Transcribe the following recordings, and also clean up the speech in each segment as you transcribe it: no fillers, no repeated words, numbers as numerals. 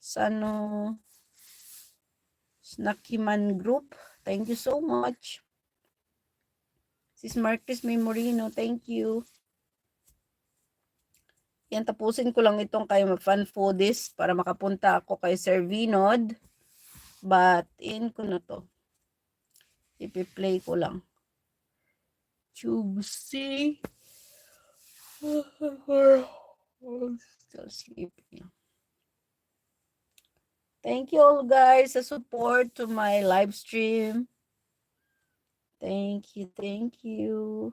Sano Snakiman Group. Thank you so much. Sis Marcus Memorino, thank you. Yan, tapusin ko lang itong kay Fan Foodies para makapunta ako kay Sir Vinod. But, in ko na to. Ipi-play ko lang. Tubesy. Still sleeping. Thank you all guys sa support to my live stream. Thank you, thank you.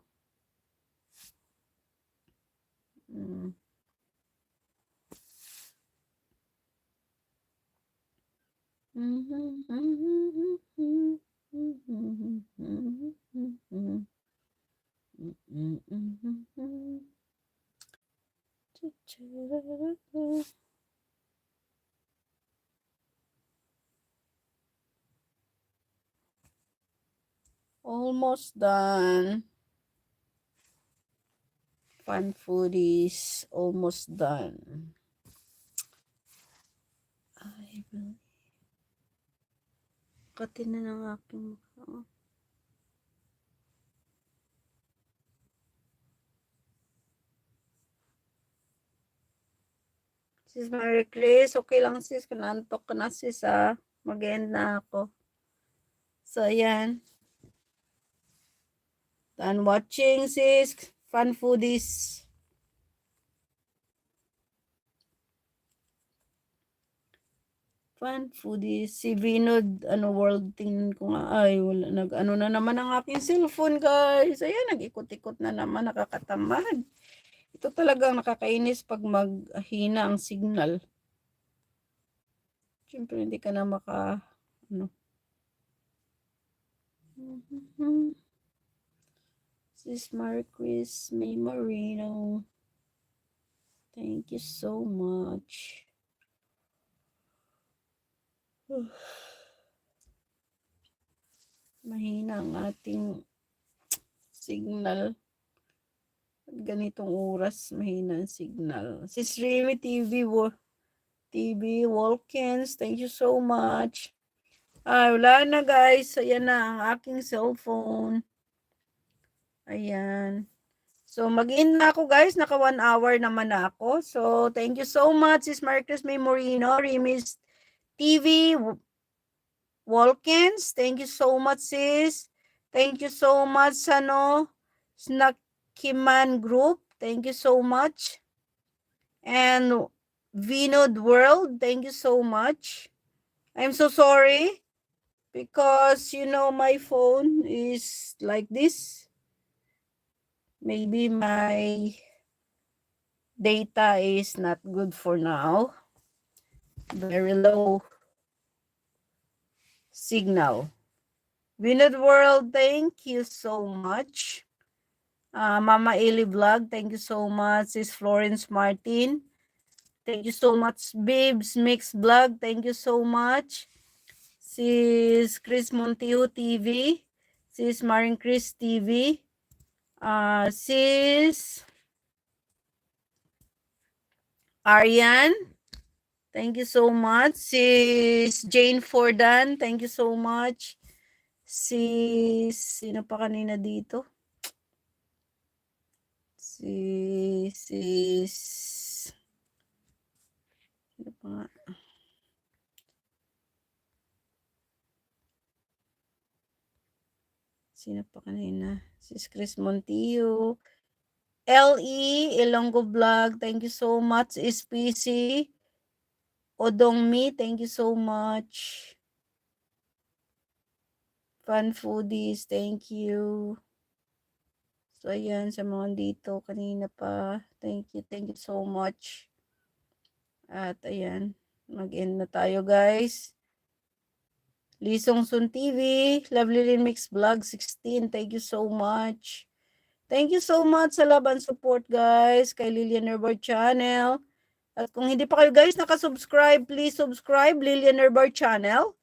Almost done. Fan Foodies, almost done. I believe. Katin na ng aking mukha. Sis Mary Chris, okay lang sis, kanantok ka na sis mag-end na ako. So, ayan. Done watching sis, Fan Foodies. Fan Foodies, si Vinod, world tingin ko nga, ay, wala, na naman ang aking cellphone guys. Ayan, nag-ikot-ikot na naman, nakakatamad. Ito talagang nakakainis pag maghina ang signal. Siyempre, hindi ka na Sis Marquis May Marino. Thank you so much. Mahina ang ating signal. Ganitong oras, mahina ang signal. Sis Remy TV Walkins, thank you so much. Ay, wala na guys. Ayan na ang aking cellphone. Ayan. So, mag-in na ako guys. Naka 1 hour naman na ako. So, thank you so much, Sis Marcus May Morino, Remy's TV Walkins. Thank you so much, sis. Thank you so much, Snakiman Group. Thank you so much. And Vinod World, thank you so much. I'm so sorry because, my phone is like this. Maybe my data is not good for now. Very low signal. Vinod World, thank you so much. Mama Eli Vlog, thank you so much. Sis Florence Martin, thank you so much. Bibs Mix Vlog, thank you so much. Sis Chris Montijo TV, Sis Marin Chris TV, Sis Arian, thank you so much. Sis Jane Fordan, thank you so much. Sis, sino pa kanina dito? Sis, sino pa nga? Sino pa kanina? Sis Chris Montijo. LE, Ilonggo Vlog, thank you so much. SPC, Odongmi, thank you so much. Fan Foodies, thank you. So, ayan, sa mga dito, kanina pa, thank you so much. At, ayan, mag-end na tayo, guys. Lisong Sun TV, Lovely Remix Vlog 16, thank you so much. Thank you so much sa love and support guys kay Lilian Herbar Channel. At kung hindi pa kayo guys nakasubscribe, please subscribe Lilian Herbar Channel.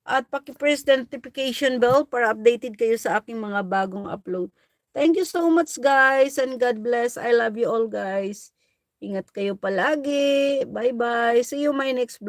At paki-press the notification bell para updated kayo sa aking mga bagong upload. Thank you so much guys and God bless. I love you all guys. Ingat kayo palagi. Bye-bye. See you my next vlog.